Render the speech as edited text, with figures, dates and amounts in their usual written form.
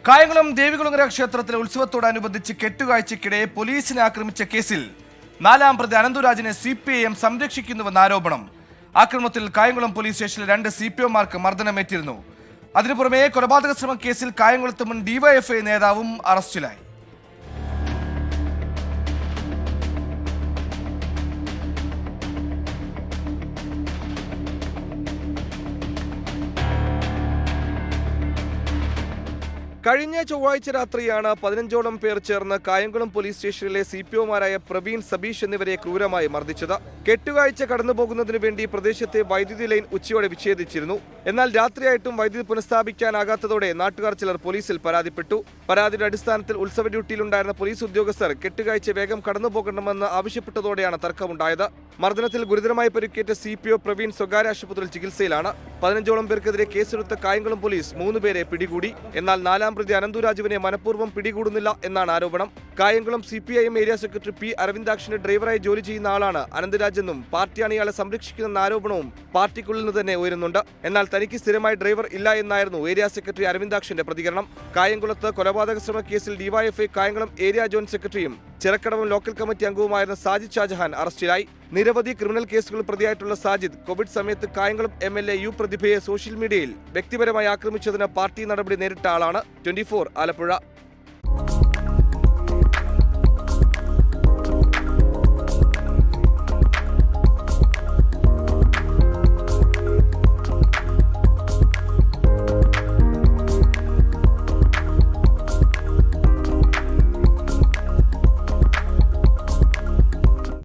കായംകുളം ദേവികുളങ്ങര ക്ഷേത്രത്തിലെ ഉത്സവത്തോടനുബന്ധിച്ച് കെട്ടുകാഴ്ചയ്ക്കിടെ പോലീസിനെ ആക്രമിച്ച കേസിൽ 4-ാം പ്രതി അനന്തുരാജിനെ CPIM സംരക്ഷിക്കുന്നുവെന്ന ആരോപണം. ആക്രമണത്തിൽ കായംകുളം പോലീസ് സ്റ്റേഷനിൽ 2 CPOമാർക്ക് മർദ്ദനമേറ്റിരുന്നു. അതിനു പുറമെ കൊലപാതക ശ്രമ കേസിൽ കായംകുളത്ത് മുൻ DYFI നേതാവും അറസ്റ്റിലായി. കഴിഞ്ഞ ചൊവ്വാഴ്ച രാത്രിയാണ് 15ഓളം പേർ ചേർന്ന് കായംകുളം പോലീസ് സ്റ്റേഷനിലെ CPOമാരായ പ്രവീൺ, സബീഷ് എന്നിവരെ ക്രൂരമായി മർദ്ദിച്ചത്. കെട്ടുകാഴ്ച കടന്നുപോകുന്നതിനു വേണ്ടി പ്രദേശത്തെ വൈദ്യുതി ലൈൻ ഉച്ചയോടെ വിച്ഛേദിച്ചിരുന്നു. എന്നാൽ രാത്രിയായിട്ടും വൈദ്യുതി പുനഃസ്ഥാപിക്കാനാകാത്തതോടെ നാട്ടുകാർ ചിലർ പോലീസിൽ പരാതിപ്പെട്ടു. പരാതിയുടെ അടിസ്ഥാനത്തിൽ ഉത്സവ ഡ്യൂട്ടിയിലുണ്ടായിരുന്ന പോലീസ് ഉദ്യോഗസ്ഥർ കെട്ടുകാഴ്ച വേഗം കടന്നുപോകണമെന്ന് ആവശ്യപ്പെട്ടതോടെയാണ് തർക്കമുണ്ടായത്. മർദ്ദനത്തിൽ ഗുരുതരമായി പരിക്കേറ്റ CPO പ്രവീൺ സ്വകാര്യ ആശുപത്രിയിൽ ചികിത്സയിലാണ്. 15ഓളം പേർക്കെതിരെ കേസെടുത്ത കായംകുളം പോലീസ് 3 പേരെ പിടികൂടി. എന്നാൽ 4-ാം പ്രതി അനന്തുരാജുവിനെ മനഃപൂർവ്വം പിടികൂടുന്നില്ല എന്നാണ് ആരോപണം. Kayamkulam CPIM area secretary P. അരവിന്ദാക്ഷന് ഡ്രൈവറായി ജോലി ചെയ്യുന്ന ആളാണ് അനന്തുരാജെന്നും പാർട്ടിയാണ് ഇയാളെ സംരക്ഷിക്കുന്ന ആരോപണവും പാർട്ടിക്കുള്ളിൽ നിന്ന് തന്നെ ഉയരുന്നുണ്ട്. എന്നാൽ തനിക്ക് സ്ഥിരമായി ഡ്രൈവർ ഇല്ല എന്നായിരുന്നു ഏരിയ സെക്രട്ടറി അരവിന്ദാക്ഷന്റെ പ്രതികരണം. കായംകുളത്ത് കൊലപാതക ശ്രമ കേസിൽ DYFI കായംകുളം ഏരിയ ജോയിന്റ് സെക്രട്ടറിയും ചിറക്കടവും ലോക്കൽ കമ്മിറ്റി അംഗവുമായിരുന്ന സാജിദ് ഷാജഹാൻ അറസ്റ്റിലായി. നിരവധി ക്രിമിനൽ കേസുകൾ പ്രതിയായിട്ടുള്ള സാജിദ് കോവിഡ് സമയത്ത് കായംകുളം MLA U. പ്രതിഭയെ സോഷ്യൽ മീഡിയയിൽ വ്യക്തിപരമായി ആക്രമിച്ചതിന് പാർട്ടി നടപടി നേരിട്ട ആളാണ്. 24 ആലപ്പുഴ.